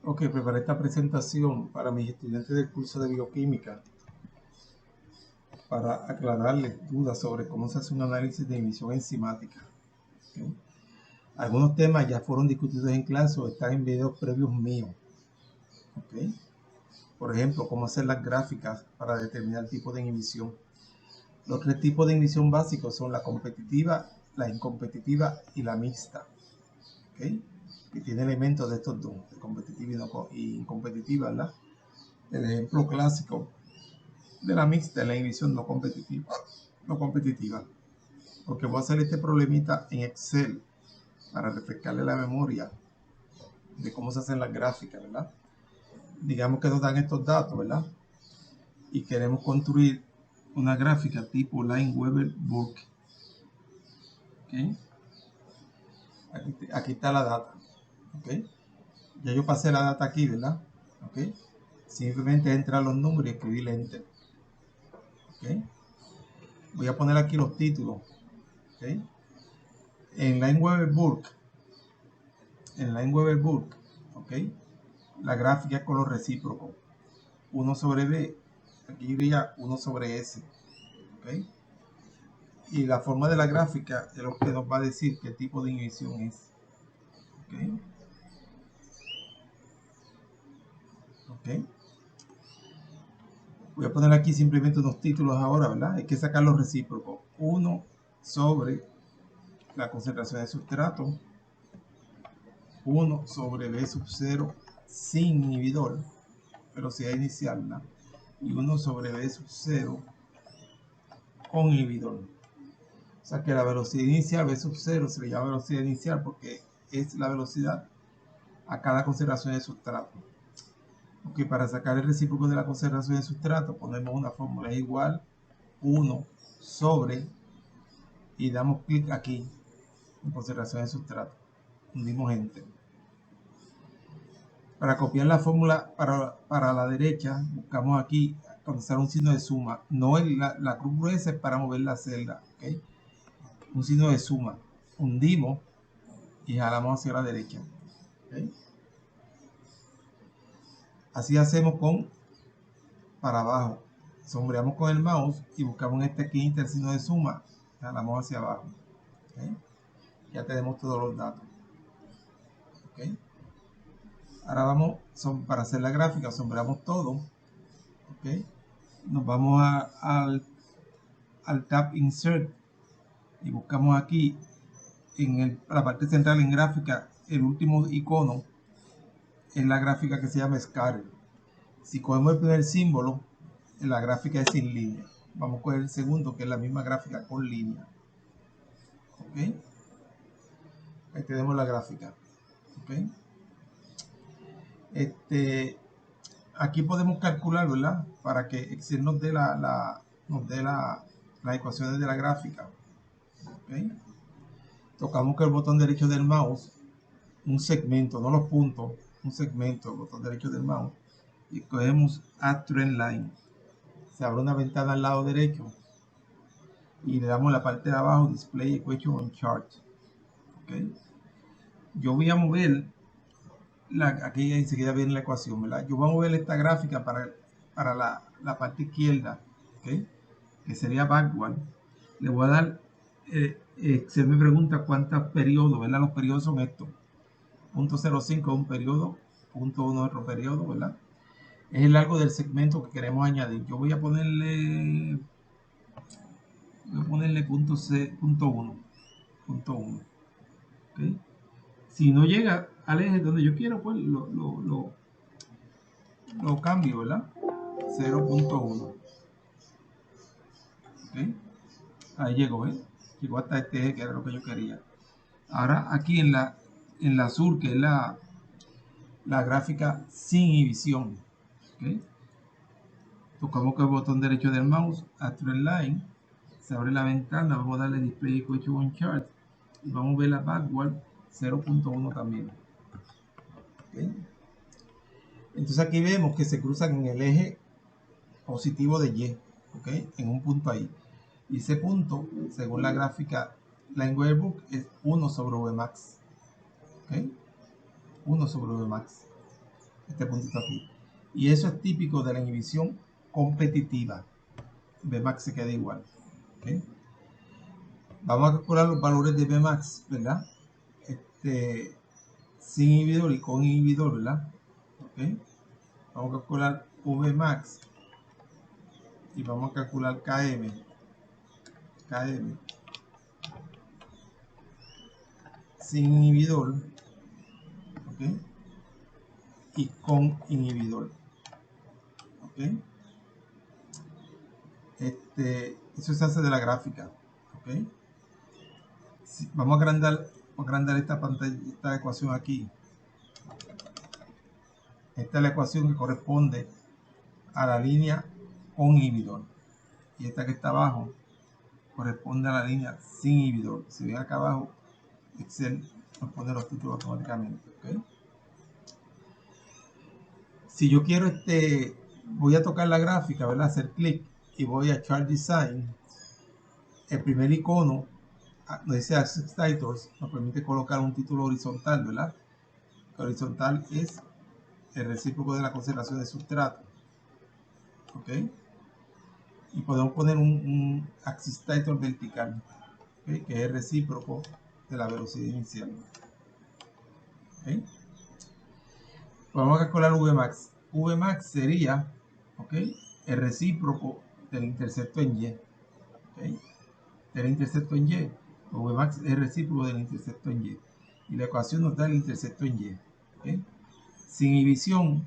Ok, preparé esta presentación para mis estudiantes del curso de bioquímica para aclararles dudas sobre cómo se hace un análisis de emisión enzimática. ¿Ok? Algunos temas ya fueron discutidos en clase o están en videos previos míos. ¿Ok? Por ejemplo, cómo hacer las gráficas para determinar el tipo de inhibición. Los tres tipos de inhibición básicos son la competitiva, la incompetitiva y la mixta. ¿Ok? Que tiene elementos de estos dos, de competitiva y incompetitiva, ¿verdad? El ejemplo clásico de la mixta es la inhibición no competitiva. Porque voy a hacer este problemita en Excel para refrescarle la memoria de cómo se hacen las gráficas, ¿verdad? Digamos que nos dan estos datos, ¿verdad? Y queremos construir una gráfica tipo Lineweaver-Burke. ¿Okay? Aquí está la data. ¿Okay? Ya yo pasé la data aquí, ¿verdad? ¿Okay? Simplemente entrar los números y escribir enter. ¿Okay? Voy a poner aquí los títulos. ¿Okay? En Lineweaver-Burke, ¿okay? La gráfica es con los recíprocos. 1 sobre B, aquí iría 1 sobre S. ¿Okay? Y la forma de la gráfica es lo que nos va a decir qué tipo de inhibición es. ¿Okay? ¿Okay? Voy a poner aquí simplemente unos títulos ahora, ¿verdad? Hay que sacar los recíprocos. 1 sobre la concentración de sustrato, 1 sobre B sub 0 sin inhibidor, velocidad inicial, ¿verdad? Y 1 sobre B sub 0 con inhibidor. O sea que la velocidad inicial, B sub 0, se le llama velocidad inicial porque es la velocidad a cada concentración de sustrato. Ok, para sacar el recíproco de la concentración de sustrato, ponemos una fórmula, es igual 1 sobre, y damos clic aquí, en concentración de sustrato. Hundimos enter. Para copiar la fórmula para la derecha, buscamos aquí, cuando sale un signo de suma. No la cruz gruesa es para mover la celda. ¿Okay? Un signo de suma. Hundimos y jalamos hacia la derecha. ¿Okay? Así hacemos con para abajo. Sombreamos con el mouse y buscamos este aquí el signo de suma. Jalamos hacia abajo. ¿Okay? Ya tenemos todos los datos. ¿Okay? Ahora vamos, para hacer la gráfica, sombreamos todo. ¿Okay? Nos vamos al tab Insert y buscamos aquí en la parte central en gráfica, el último icono es la gráfica que se llama Scatter. Si cogemos el primer símbolo, la gráfica es sin línea. Vamos a coger el segundo, que es la misma gráfica con línea. ¿Ok? Ahí tenemos la gráfica. ¿Ok? Aquí podemos calcular, ¿verdad? Para que Excel nos dé las ecuaciones de la gráfica. ¿Ok? Tocamos con el botón derecho del mouse, un segmento, no los puntos, un segmento, el botón derecho del mouse, y cogemos Add Trend Line. Se abre una ventana al lado derecho y le damos la parte de abajo Display Equation on Chart. ¿Okay? Yo voy a mover, aquí enseguida viene la ecuación, ¿verdad? Yo voy a mover esta gráfica para la parte izquierda, ¿okay? Que sería backward. Le voy a dar, se me pregunta cuántos periodos, ¿verdad? Los periodos son estos. 0.05 es un periodo, 0.1 otro periodo, ¿verdad? Es el largo del segmento que queremos añadir. Yo voy a ponerle punto 1. ¿Okay? Si no llega al eje donde yo quiero, pues lo cambio, ¿verdad? 0.1. ¿Okay? Ahí llegó, ¿eh? Llegó hasta este eje que era lo que yo quería. Ahora aquí en la azul, que es la gráfica sin inhibición. ¿Okay? Tocamos con el botón derecho del mouse, Add Trend Line, se abre la ventana, vamos a darle Display Equation on Chart y vamos a ver la backward 0.1 también. ¿Okay? Entonces aquí vemos que se cruzan en el eje positivo de Y, ¿okay? En un punto ahí. Y ese punto, según la gráfica Lineweaver-Burke, es 1 sobre Vmax. ¿Okay? 1 sobre Vmax. este puntito aquí. Y eso es típico de la inhibición competitiva. Bmax se queda igual. ¿Okay? Vamos a calcular los valores de Bmax, ¿verdad? Sin inhibidor y con inhibidor, ¿verdad? ¿Okay? Vamos a calcular Vmax y vamos a calcular Km sin inhibidor, ¿ok? Y con inhibidor, ¿ok? Eso se hace de la gráfica, ¿ok? Vamos a agrandar esta pantalla, esta ecuación aquí. Esta es la ecuación que corresponde a la línea con inhibidor. Y esta que está abajo corresponde a la línea sin inhibidor. Si ven acá abajo, Excel nos pone los títulos automáticamente, ¿ok? Si yo quiero voy a tocar la gráfica, ¿verdad? Hacer clic y voy a Chart Design. El primer icono nos dice Access Titles, nos permite colocar un título horizontal, ¿verdad? El horizontal es el recíproco de la concentración de sustrato, ¿ok? Y podemos poner un Access Title vertical, ¿okay? Que es el recíproco de la velocidad inicial, ¿okay? Vamos a calcular Vmax. Vmax sería, ¿ok? El recíproco del intercepto en Y, ¿okay? Del intercepto en Y. Vmax es el recíproco del intercepto en Y. Y la ecuación nos da el intercepto en Y, ¿okay? Sin inhibición,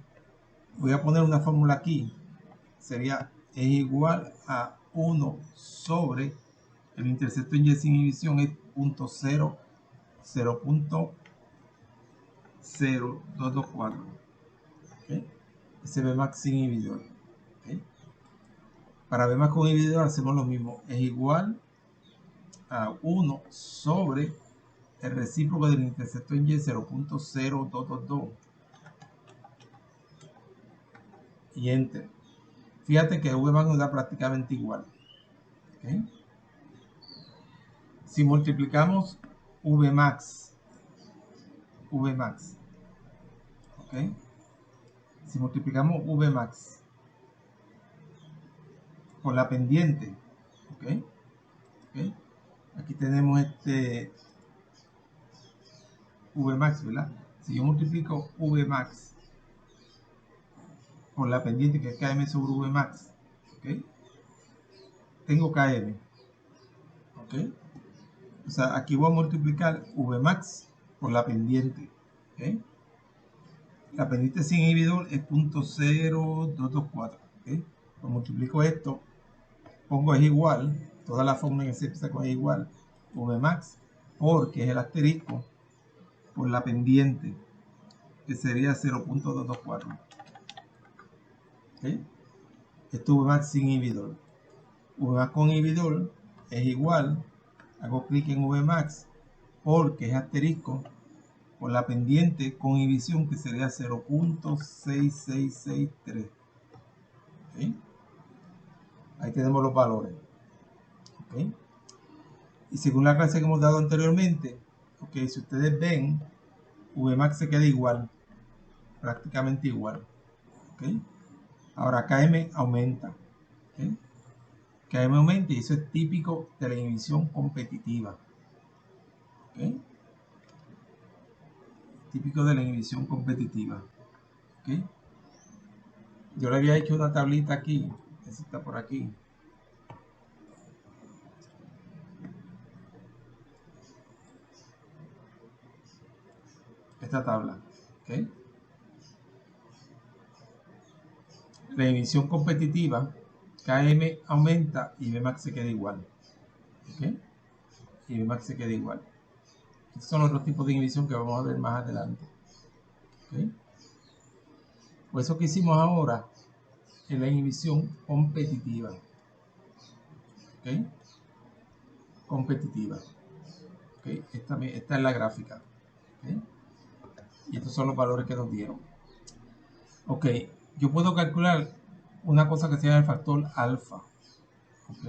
voy a poner una fórmula aquí. Sería es igual a 1 sobre el intercepto en Y sin inhibición es 0.0224. ¿Okay? Ese Vmax sin inhibidor. ¿Okay? Para Vmax con inhibidor hacemos lo mismo. Es igual a 1 sobre el recíproco del intercepto en Y 0.0222. Y enter. Fíjate que Vmax nos da prácticamente igual. ¿Okay? Si multiplicamos Vmax, ¿ok? Si multiplicamos Vmax por la pendiente, ¿ok? ¿Okay? Aquí tenemos Vmax, ¿verdad? Si yo multiplico Vmax por la pendiente que es Km sobre Vmax, ¿ok? Tengo Km, ¿ok? O sea, aquí voy a multiplicar Vmax por la pendiente, ¿ok? La pendiente sin inhibidor es 0.0224, ¿ok? Pues multiplico esto, pongo es igual, toda la fórmula que se empieza con es igual, Vmax, porque es el asterisco, por la pendiente, que sería 0.224, ¿ok? Esto Vmax sin inhibidor. Vmax con inhibidor es igual, hago clic en Vmax, porque es asterisco, por la pendiente con inhibición que sería 0.6663. ¿Okay? Ahí tenemos los valores. ¿Okay? Y según la clase que hemos dado anteriormente, ¿okay? Si ustedes ven, Vmax se queda igual, prácticamente igual. ¿Okay? Ahora Km aumenta. ¿Okay? Km aumenta y eso es típico de la inhibición competitiva. ¿Okay? Típico de la inhibición competitiva. ¿Okay? Yo le había hecho una tablita aquí, esa está por aquí. Esta tabla, ¿okay? La inhibición competitiva, Km aumenta y Vmax se queda igual, ¿okay? Y Vmax se queda igual. Estos son otros tipos de inhibición que vamos a ver más adelante, ¿okay? Pues eso que hicimos ahora es la inhibición competitiva, ¿okay? Competitiva, ¿okay? Esta es la gráfica, ¿okay? Y estos son los valores que nos dieron. Ok, yo puedo calcular una cosa que se llama el factor alfa, ¿ok?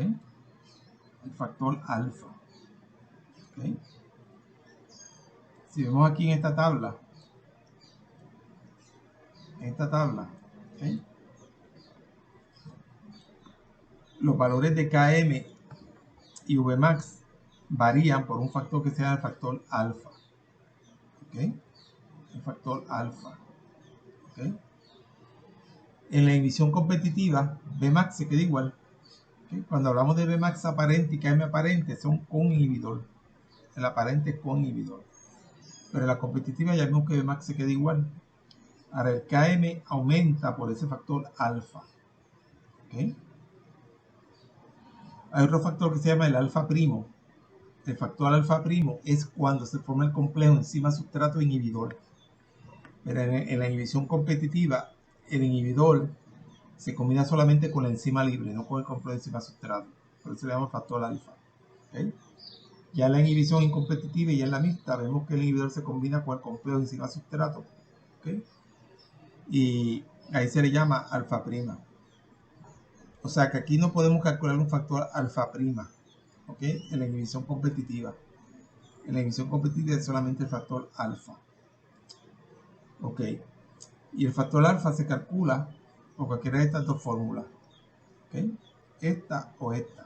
El factor alfa, ¿ok? Si vemos aquí en esta tabla, en esta tabla, ¿okay? Los valores de Km y Vmax varían por un factor que se llama el factor alfa, ¿okay? El factor alfa, ¿okay? En la inhibición competitiva, Vmax se queda igual, ¿okay? Cuando hablamos de Vmax aparente y Km aparente, son coinhibidor. El aparente es coinhibidor. Pero en la competitiva ya vemos que Vmax se queda igual. Ahora el Km aumenta por ese factor alfa, ¿okay? Hay otro factor que se llama el alfa primo. El factor alfa primo es cuando se forma el complejo enzima sustrato inhibidor. Pero en la inhibición competitiva, el inhibidor se combina solamente con la enzima libre, no con el complejo enzima sustrato. Por eso se llama factor alfa, ¿okay? Ya en la inhibición incompetitiva y en la mixta, vemos que el inhibidor se combina con el complejo enzima sustrato, ¿okay? Y ahí se le llama alfa prima. O sea que aquí no podemos calcular un factor alfa prima, ¿ok? En la inhibición competitiva. En la inhibición competitiva es solamente el factor alfa, ¿ok? Y el factor alfa se calcula por cualquiera de estas dos fórmulas, ¿ok? Esta o esta.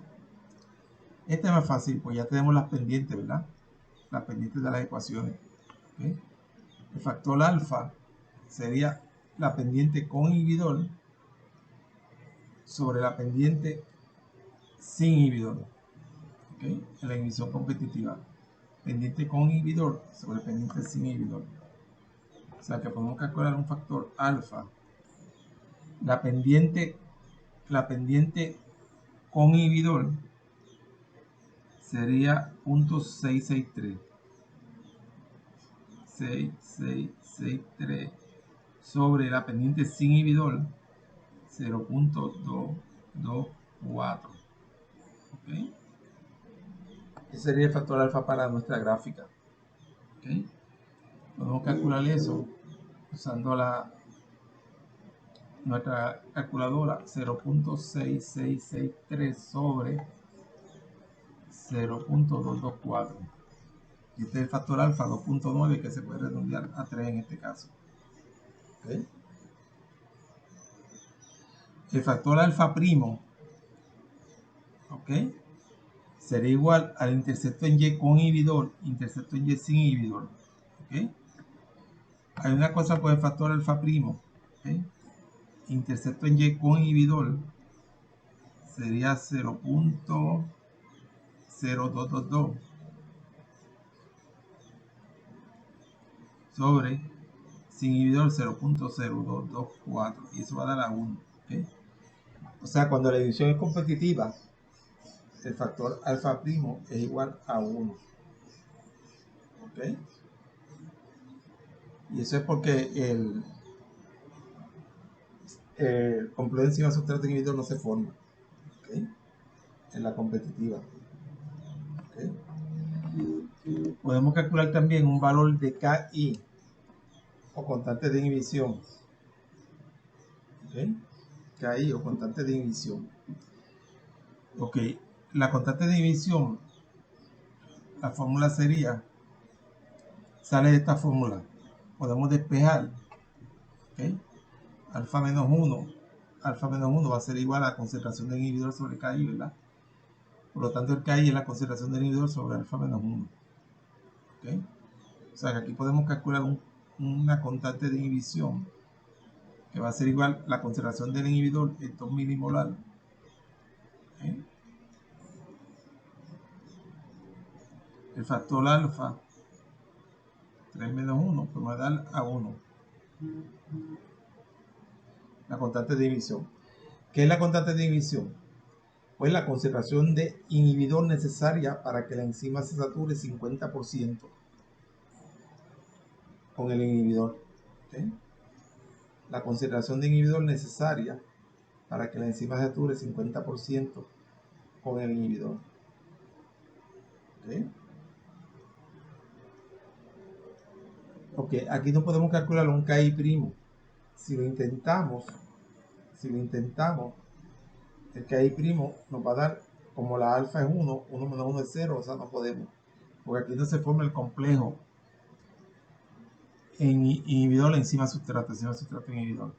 Esta es más fácil, pues ya tenemos las pendientes, ¿verdad? Las pendientes de las ecuaciones, ¿ok? El factor alfa sería la pendiente con inhibidor sobre la pendiente sin inhibidor, ¿ok? En la inhibición competitiva. Pendiente con inhibidor sobre pendiente sin inhibidor. O sea que podemos calcular un factor alfa. La pendiente con inhibidor sería 0.663. 6663 sobre la pendiente sin inhibidor 0.224. ¿Okay? Ese sería el factor alfa para nuestra gráfica. ¿Okay? Podemos calcular eso usando nuestra calculadora. 0.6663 sobre 0.224. Y este es el factor alfa 2.9, que se puede redondear a 3 en este caso. ¿Okay? El factor alfa primo, ¿ok?, sería igual al intercepto en Y con inhibidor, intercepto en Y sin inhibidor. ¿Okay? Hay una cosa con el factor alfa primo, ¿okay? Intercepto en Y con inhibidor sería 0.0222 sobre sin inhibidor 0.0224, y eso va a dar a 1. ¿Okay? O sea, cuando la división es competitiva, el factor alfa primo es igual a 1. ¿Ok? Y eso es porque el complejo enzima sustrato inhibidor no se forma, ¿okay?, en la competitiva. ¿Okay? Podemos calcular también un valor de KI o constante de inhibición. ¿Okay? KI o constante de inhibición. Ok, la constante de inhibición, la fórmula sería, sale de esta fórmula. Podemos despejar, ¿okay?, alfa menos 1. Alfa menos 1 va a ser igual a la concentración del inhibidor sobre KI, ¿verdad? Por lo tanto, el KI es la concentración del inhibidor sobre alfa menos 1. ¿Okay? O sea que aquí podemos calcular una constante de inhibición que va a ser igual a la concentración del inhibidor en 2 milimolar. ¿Okay? El factor alfa, 3 menos 1, pues va a dar a 1. La constante de inhibición. ¿Qué es la constante de inhibición? Pues la concentración de inhibidor necesaria para que la enzima se sature 50% con el inhibidor. ¿Okay? La concentración de inhibidor necesaria para que la enzima se sature 50% con el inhibidor. ¿Okay? Ok, aquí no podemos calcular un KI primo. Si lo intentamos, el KI primo nos va a dar, como la alfa es 1, 1 menos 1 es 0, o sea, no podemos. Porque aquí no se forma el complejo en inhibidor, enzima sustrato inhibidor.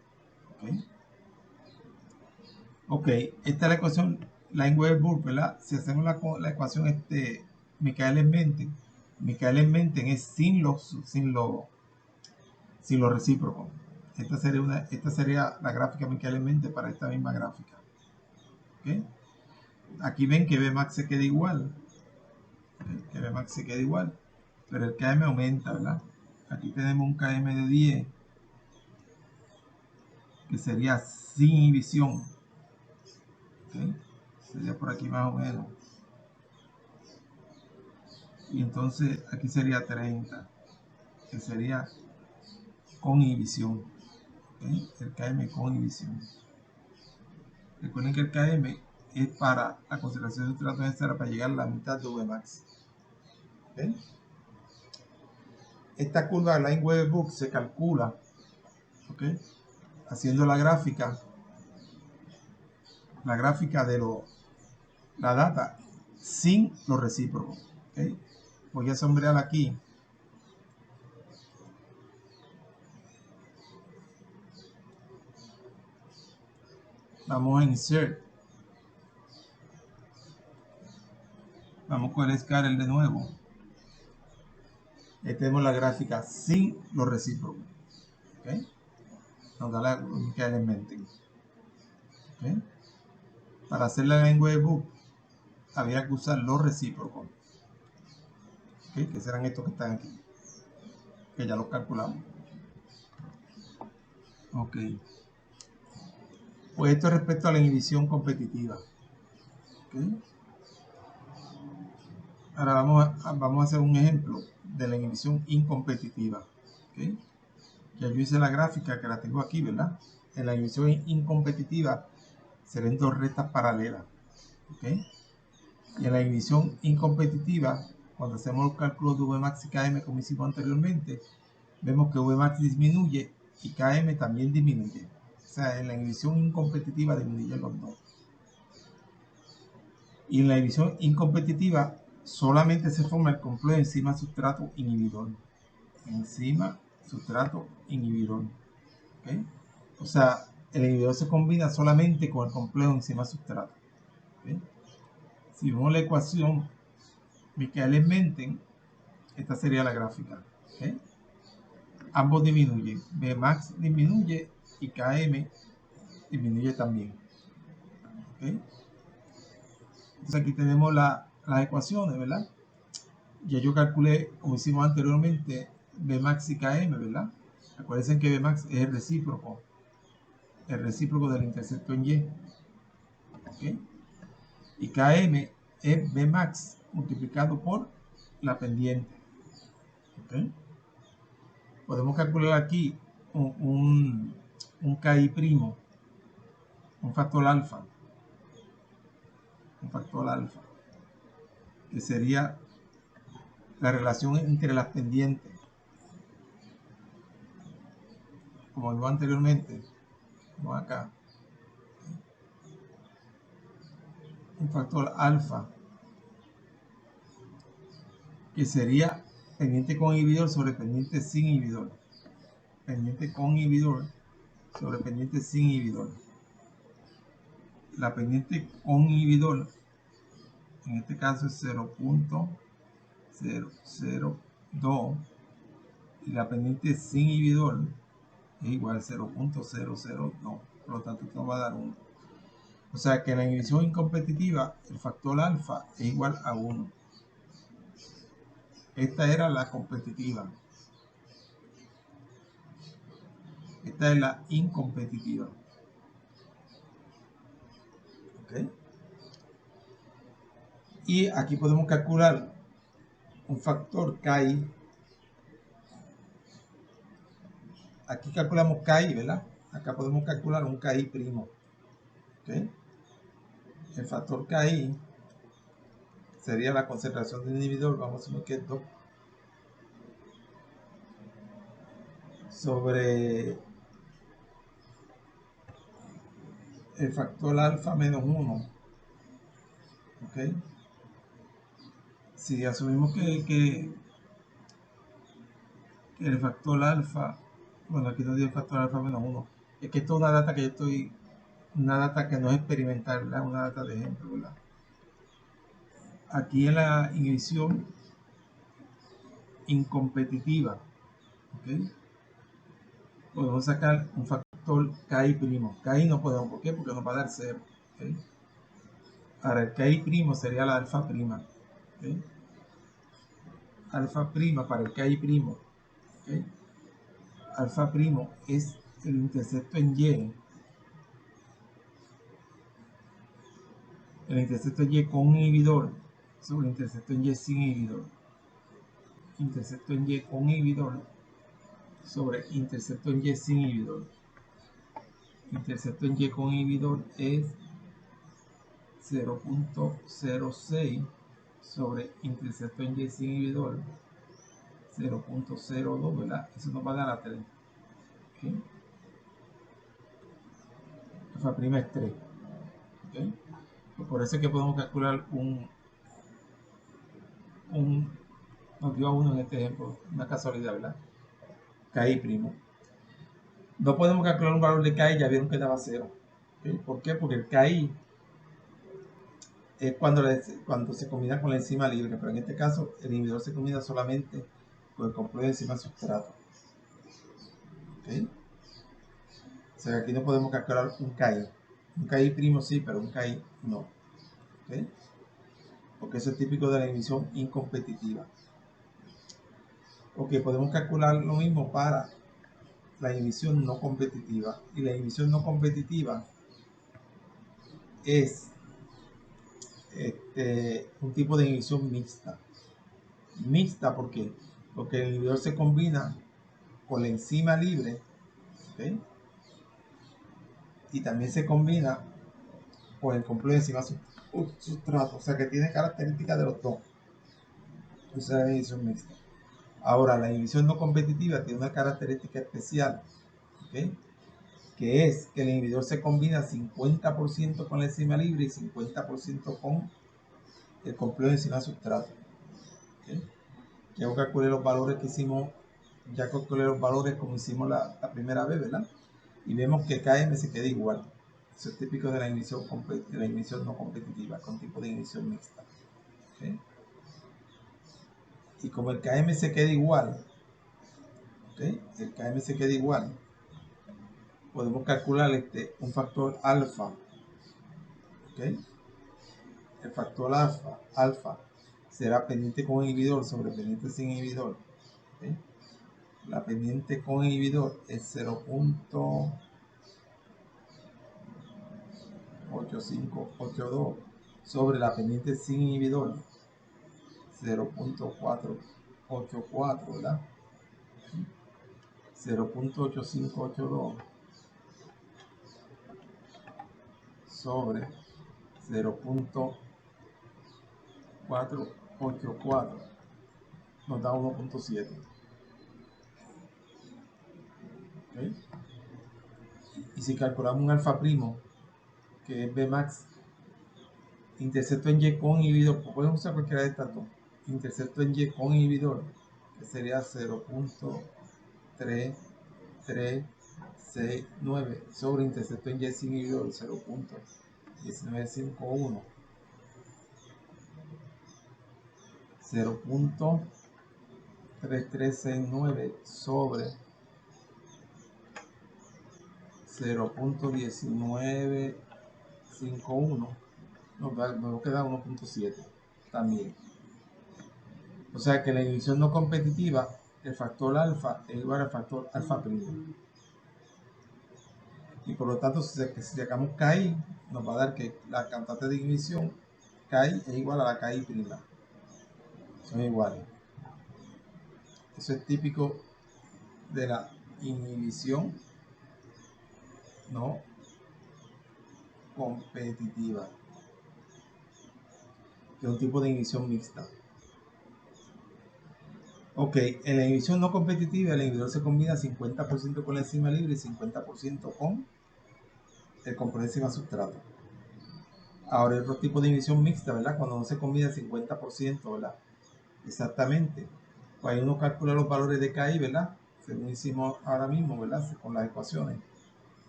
Ok, esta es la ecuación Lineweaver-Burke, ¿verdad? Si hacemos la ecuación Michaelis-Menten es sin los recíprocos. Esta sería la gráfica Michaelis-Menten para esta misma gráfica. ¿Okay? Aquí ven que Bmax se queda igual. Que Bmax se queda igual. Pero el Km aumenta, ¿verdad? Aquí tenemos un Km de 10 que sería sin inhibición. ¿Okay? Sería por aquí más o menos. Y entonces aquí sería 30, que sería con inhibición. ¿Okay? El Km con inhibición. Recuerden que el Km es para la concentración de sustrato necesaria para llegar a la mitad de Vmax. ¿Okay? Esta curva de Lineweaver-Burke se calcula, ¿okay? Haciendo la gráfica de la data sin los recíprocos. ¿Okay? Voy a sombrear aquí. Vamos a insert. Vamos con el scatter de nuevo. Ahí tenemos la gráfica sin los recíprocos. ¿Okay? Nos da la Michaelis-Menten. ¿Okay? Para hacer la Lineweaver-Burke había que usar los recíprocos. ¿Okay? Que serán estos que están aquí. Que ya los calculamos. Ok. Pues esto es respecto a la inhibición competitiva. ¿Okay? Ahora vamos a hacer un ejemplo de la inhibición incompetitiva. ¿Okay? Ya yo hice la gráfica que la tengo aquí, ¿verdad? En la inhibición incompetitiva se ven dos rectas paralelas. ¿Okay? Y en la inhibición incompetitiva, cuando hacemos los cálculos de Vmax y Km como hicimos anteriormente, vemos que Vmax disminuye y Km también disminuye. O sea, en la inhibición incompetitiva disminuyen los dos. Y en la inhibición incompetitiva solamente se forma el complejo enzima sustrato inhibidor. Enzima sustrato inhibidor. ¿Okay? O sea, el inhibidor se combina solamente con el complejo enzima sustrato. ¿Okay? Si vemos la ecuación Michaelis-Menten, esta sería la gráfica. ¿Okay? Ambos disminuyen. Vmax disminuye y Km disminuye también. ¿Okay? Entonces aquí tenemos las ecuaciones, ¿verdad? Ya yo calculé, como hicimos anteriormente, Vmax y Km, ¿verdad? Acuérdense que Vmax es el recíproco del intercepto en Y. ¿Okay? Y Km es Vmax multiplicado por la pendiente. ¿Okay? Podemos calcular aquí un KI primo, un factor alfa, que sería la relación entre las pendientes, como vimos anteriormente. Vamos acá, un factor alfa, que sería pendiente con inhibidor sobre pendiente sin inhibidor. Pendiente con inhibidor sobre pendiente sin inhibidor. La pendiente con inhibidor, en este caso es 0.002, y la pendiente sin inhibidor es igual a 0.002. Por lo tanto, esto va a dar 1. O sea que en la inhibición incompetitiva, el factor alfa es igual a 1. Esta era la competitiva. Esta es la incompetitiva. ¿Okay? Y aquí podemos calcular un factor KI. Aquí calculamos KI, ¿verdad? Acá podemos calcular un KI primo. ¿Okay? El factor KI sería la concentración del inhibidor, vamos a decir que es 2 sobre el factor alfa menos 1. ¿Okay? Si asumimos que el factor alfa, bueno, aquí no dio el factor alfa menos 1. Es que esto es una data que yo estoy, una data que no es experimental, ¿verdad? Una data de ejemplo, ¿verdad? Aquí en la inhibición incompetitiva, ¿ok? Podemos sacar un factor KI primo. KI no podemos, ¿por qué? Porque nos va a dar 0, ¿ok? Ahora el KI primo sería la alfa prima, ¿ok? Alfa prima para el KI primo, ¿ok? Alfa primo es el intercepto en Y, el intercepto en Y con un inhibidor sobre el intercepto en Y sin inhibidor. Intercepto en Y con inhibidor sobre intercepto en Y sin inhibidor. Intercepto en Y con inhibidor es 0.06 sobre intercepto en Y sin inhibidor 0.02, ¿verdad? Eso nos va a dar a 3. ¿Okay? Alfa prima es 3. ¿Okay? Pues por eso es que podemos calcular nos dio a 1 en este ejemplo, una casualidad, ¿verdad? KI primo. No podemos calcular un valor de KI, ya vieron que daba 0. ¿Okay? ¿Por qué? Porque el KI es cuando se combina con la enzima libre, pero en este caso el inhibidor se combina solamente con el complejo de enzima sustrato. ¿Okay? O sea, aquí no podemos calcular un KI. Un KI primo sí, pero un KI no. ¿Okay? Porque eso es típico de la inhibición incompetitiva. Ok, podemos calcular lo mismo para la inhibición no competitiva. Y la inhibición no competitiva es un tipo de inhibición mixta. Mixta, ¿por qué? Porque el inhibidor se combina con la enzima libre, ¿okay? Y también se combina con el complejo de enzima sustrato, o sea que tiene características de los dos. Esa es la inhibición mixta. Ahora, la inhibición no competitiva tiene una característica especial, ¿okay? Que es que el inhibidor se combina 50% con la enzima libre y 50% con el complejo de enzima sustrato. ¿Okay? Ya calculé los valores que hicimos, ya calculé los valores como hicimos la primera vez, ¿verdad? Y vemos que KM se queda igual. Eso es típico de la inhibición no competitiva, con tipo de inhibición mixta. ¿Okay? Y como el KM se queda igual, ¿okay? El KM se queda igual, podemos calcular un factor alfa. ¿Okay? El factor alfa será pendiente con inhibidor sobre pendiente sin inhibidor. ¿Okay? La pendiente con inhibidor es 0.8582 sobre la pendiente sin inhibidor 0.484, ¿verdad? 0.8582 sobre 0.484 nos da 1.7. ¿Okay? Y si calculamos un alfa primo, que es Bmax, intercepto en Y con inhibidor, pues podemos usar cualquiera de estas dos. Intercepto en Y con inhibidor, que sería 0.3369 sobre intercepto en Y sin inhibidor 0.1951, 0.3369 sobre 0.1951 nos queda 1.7 también. O sea que la inhibición no competitiva, el factor alfa es igual al factor alfa primo. Y por lo tanto, si sacamos KI, nos va a dar que la cantante de inhibición KI es igual a la KI prima. Son iguales. Eso es típico de la inhibición no competitiva, que es un tipo de inhibición mixta. Ok, en la inhibición no competitiva, el inhibidor se combina 50% con la enzima libre y 50% con el complejo de enzima sustrato. Ahora, hay otro tipo de inhibición mixta, ¿verdad? Cuando no se combina 50%, ¿verdad? Exactamente. Pues ahí uno calcula los valores de KI, ¿verdad? Según hicimos ahora mismo, ¿verdad? Con las ecuaciones.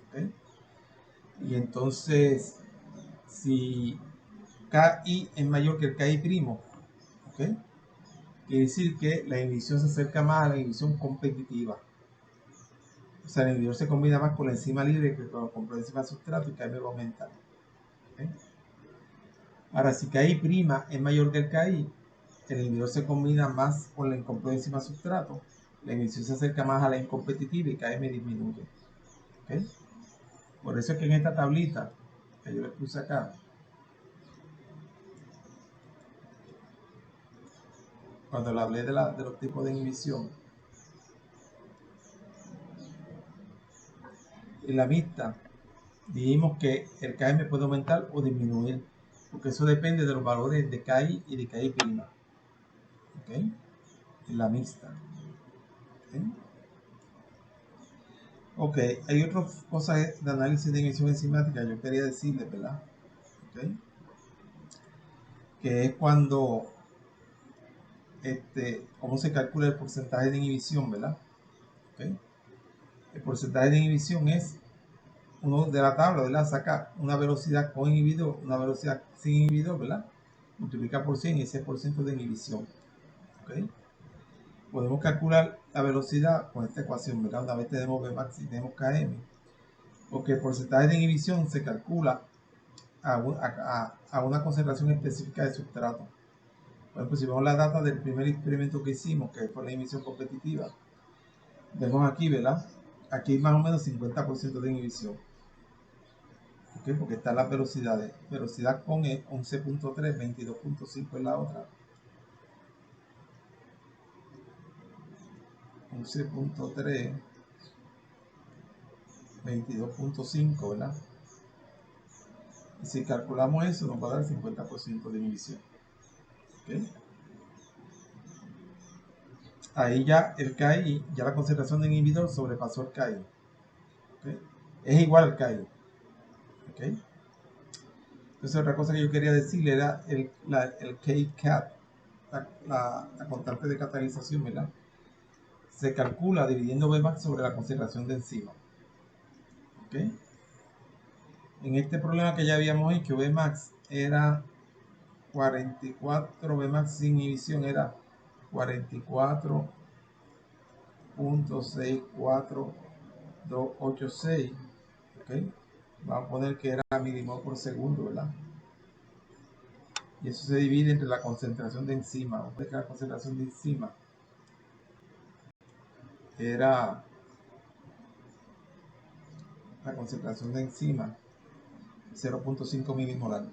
¿Okay? Y entonces, si KI es mayor que el KI primo, ¿okay? Quiere decir que la inhibición se acerca más a la inhibición competitiva. O sea, el inhibidor se combina más con la enzima libre que con la enzima sustrato y KI va a aumentar. ¿Okay? Ahora, si KI' es mayor que el KI, el inhibidor se combina más con la incompetitiva sustrato, la inhibición se acerca más a la incompetitiva y KM disminuye. ¿Okay? Por eso es que en esta tablita que yo les puse acá, cuando le hablé de los tipos de inhibición, en la vista dijimos que el KM puede aumentar o disminuir, porque eso depende de los valores de KI y de KI'. ¿Okay? En la mixta. ¿Okay? Ok, hay otras cosas de análisis de inhibición enzimática yo quería decirles, ¿verdad? Okay. Que es cuando, cómo se calcula el porcentaje de inhibición, ¿verdad? Okay. El porcentaje de inhibición es, uno de la tabla, ¿verdad? Saca una velocidad con inhibidor, una velocidad sin inhibidor, ¿verdad? Multiplica por 100 y ese es por ciento de inhibición. Okay. Podemos calcular la velocidad con esta ecuación, ¿verdad? Una vez tenemos Vmax y tenemos Km, porque el porcentaje de inhibición se calcula a una concentración específica de sustrato. Por ejemplo, si vemos la data del primer experimento que hicimos, que fue la inhibición competitiva, vemos aquí, ¿verdad? Aquí hay más o menos 50% de inhibición. ¿Okay? Porque están las velocidades. Velocidad con 11.3, 22.5 es la otra. 11.3, 22.5, ¿verdad? Y si calculamos eso, nos va a dar 50% de inhibición. ¿Okay? Ahí ya el KI, ya la concentración de inhibidor sobrepasó el KI. ¿Okay? Es igual al KI. ¿Okay? Entonces otra cosa que yo quería decirle era el K-cat, la constante de catalización, ¿verdad? Se calcula dividiendo Vmax sobre la concentración de enzima. ¿Okay? En este problema que ya habíamos hecho, Vmax era 44, Vmax sin inhibición era 44.64286. ¿Okay? Vamos a poner que era milimol por segundo, ¿verdad? Y eso se divide entre la concentración de enzima. Vamos a ver que la concentración de enzima era la concentración de enzima 0.5 milimolar.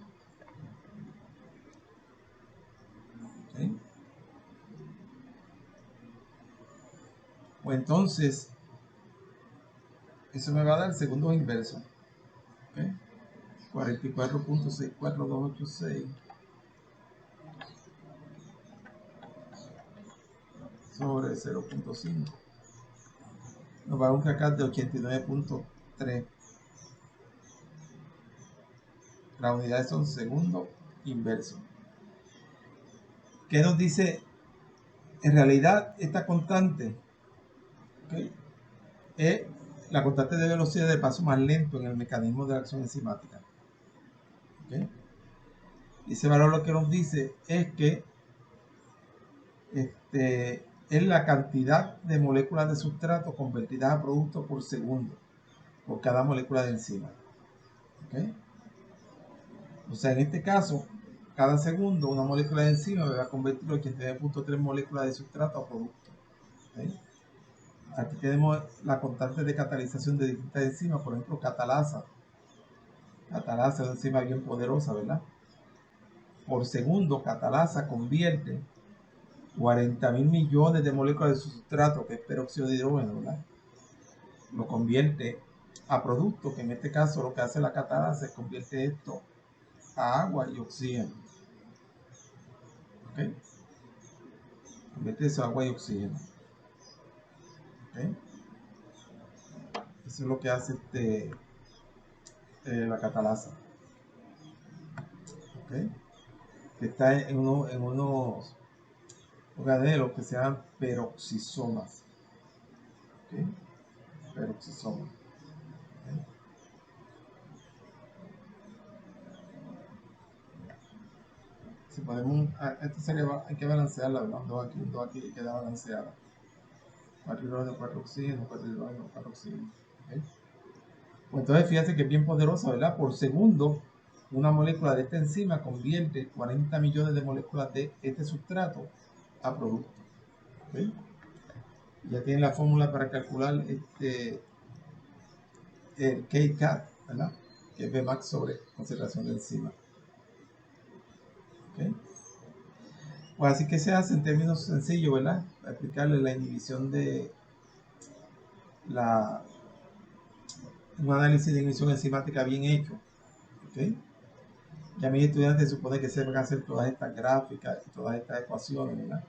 ¿Okay? O entonces, eso me va a dar segundos inversos. ¿Okay? 44.64286 sobre 0.5 nos va a dar un KK de 89.3. Las unidades son segundos inversos. ¿Qué nos dice? En realidad, esta constante, ¿okay?, es la constante de velocidad de paso más lento en el mecanismo de acción enzimática. ¿Okay? Y ese valor lo que nos dice es que es la cantidad de moléculas de sustrato convertidas a producto por segundo, por cada molécula de enzima. ¿Okay? O sea, en este caso, cada segundo una molécula de enzima me va a convertir 89.3 moléculas de sustrato a producto. ¿Okay? Aquí tenemos la constante de catalización de distintas enzimas, por ejemplo, catalasa. Catalasa es una enzima bien poderosa, ¿verdad? Por segundo, catalasa convierte 40.000 millones de moléculas de sustrato, que es peróxido de hidrógeno, ¿verdad? Lo convierte a producto, que en este caso lo que hace la catalasa es convierte esto a agua y oxígeno. ¿Okay? Convierte eso a agua y oxígeno. ¿Okay? Eso es lo que hace la catalasa. ¿Okay? Que está en unos organelos que sean peroxisomas. ¿Okay? Peroxisomas. ¿Okay? Si podemos, esto sería, hay que balancearla, ¿verdad? Dos aquí queda balanceada. 4 hidrógeno, 4 oxígeno, 4 hidrógeno, 4 oxígeno. ¿Okay? Pues entonces fíjate que es bien poderosa, ¿verdad? Por segundo, una molécula de esta enzima convierte 40 millones de moléculas de este sustrato a producto. ¿Okay? Ya tienen la fórmula para calcular el KCAT, ¿verdad? Que es Vmax sobre concentración de enzima. ¿Okay? Pues así que se hace en términos sencillos, ¿verdad? Para explicarle la inhibición de un análisis de inhibición enzimática bien hecho. ¿Okay? Ya mis estudiantes supone que sepan hacer todas estas gráficas y todas estas ecuaciones, ¿verdad?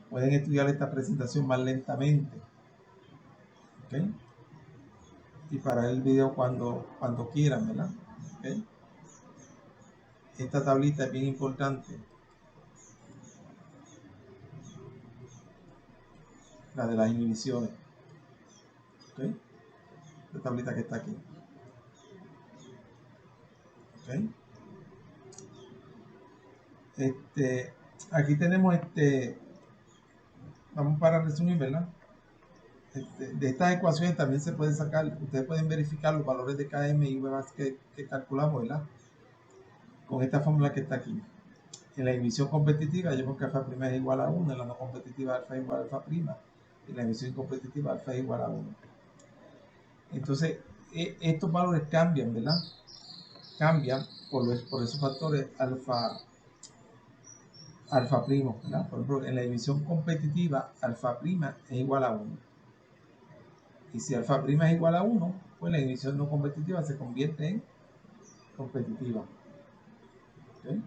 Pueden estudiar esta presentación más lentamente. ¿Okay? Y parar el video cuando quieran, ¿verdad? ¿Okay? Esta tablita es bien importante. La de las inhibiciones. ¿Okay? Esta tablita que está aquí. ¿Okay? Aquí tenemos vamos para resumir, ¿verdad? De estas ecuaciones también se puede sacar, ustedes pueden verificar los valores de Km y Vmax que calculamos, ¿verdad? Con esta fórmula que está aquí. En la inhibición competitiva, yo creo que alfa prima es igual a 1, en la no competitiva alfa es igual a alfa prima, y en la inhibición competitiva alfa es igual a 1. Entonces, estos valores cambian, ¿verdad? Cambian por esos factores alfa primo, ¿verdad? Por ejemplo, en la inhibición competitiva, alfa prima es igual a 1. Y si alfa prima es igual a 1, pues la inhibición no competitiva se convierte en competitiva. ¿Okay?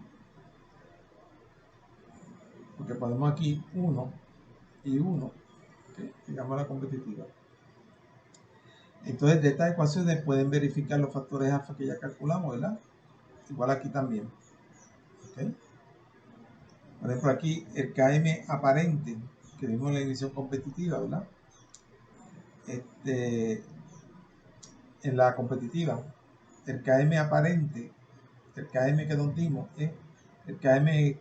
Porque ponemos aquí 1 y 1, ¿okay? Digamos la competitiva. Entonces, de estas ecuaciones pueden verificar los factores alfa que ya calculamos, ¿verdad? Igual aquí también. ¿Okay? Por ejemplo, aquí el Km aparente, que vimos en la inhibición competitiva, ¿verdad? En la competitiva, el Km aparente, el Km que nos dimos es el Km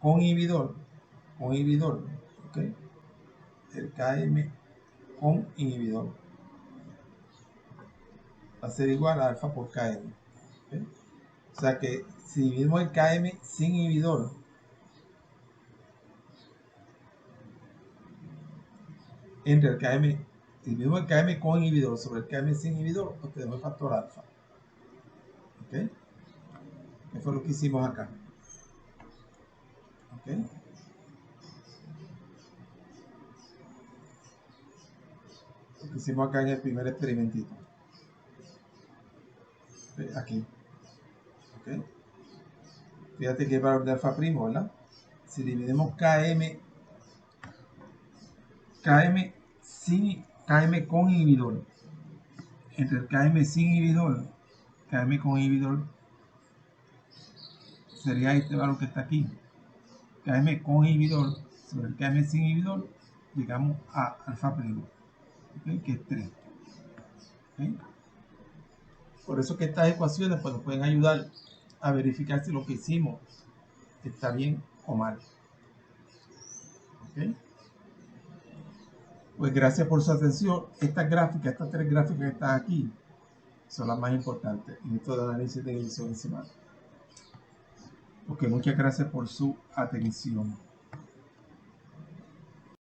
con inhibidor, ¿ok? El Km con inhibidor va a ser igual a alfa por Km. ¿Okay? O sea que si dividimos el Km sin inhibidor entre el Km, si dividimos el Km con inhibidor sobre el Km sin inhibidor, obtenemos el factor alfa. ¿Ok? Que fue lo que hicimos acá. ¿Ok? Lo que hicimos acá en el primer experimentito. ¿Okay? Aquí. ¿Ok? Fíjate que el valor de alfa primo, ¿verdad? Si dividimos Km con inhibidor entre el Km sin inhibidor, Km con inhibidor sería este valor que está aquí. Km con inhibidor sobre el Km sin inhibidor, llegamos a alfa primo, ¿okay? Que es 3. ¿Okay? Por eso que estas ecuaciones pues, nos pueden ayudar a verificar si lo que hicimos está bien o mal. ¿Okay? Pues gracias por su atención. Estas tres gráficas que están aquí, son las más importantes en esto de análisis de inhibición enzimática. Ok, muchas gracias por su atención.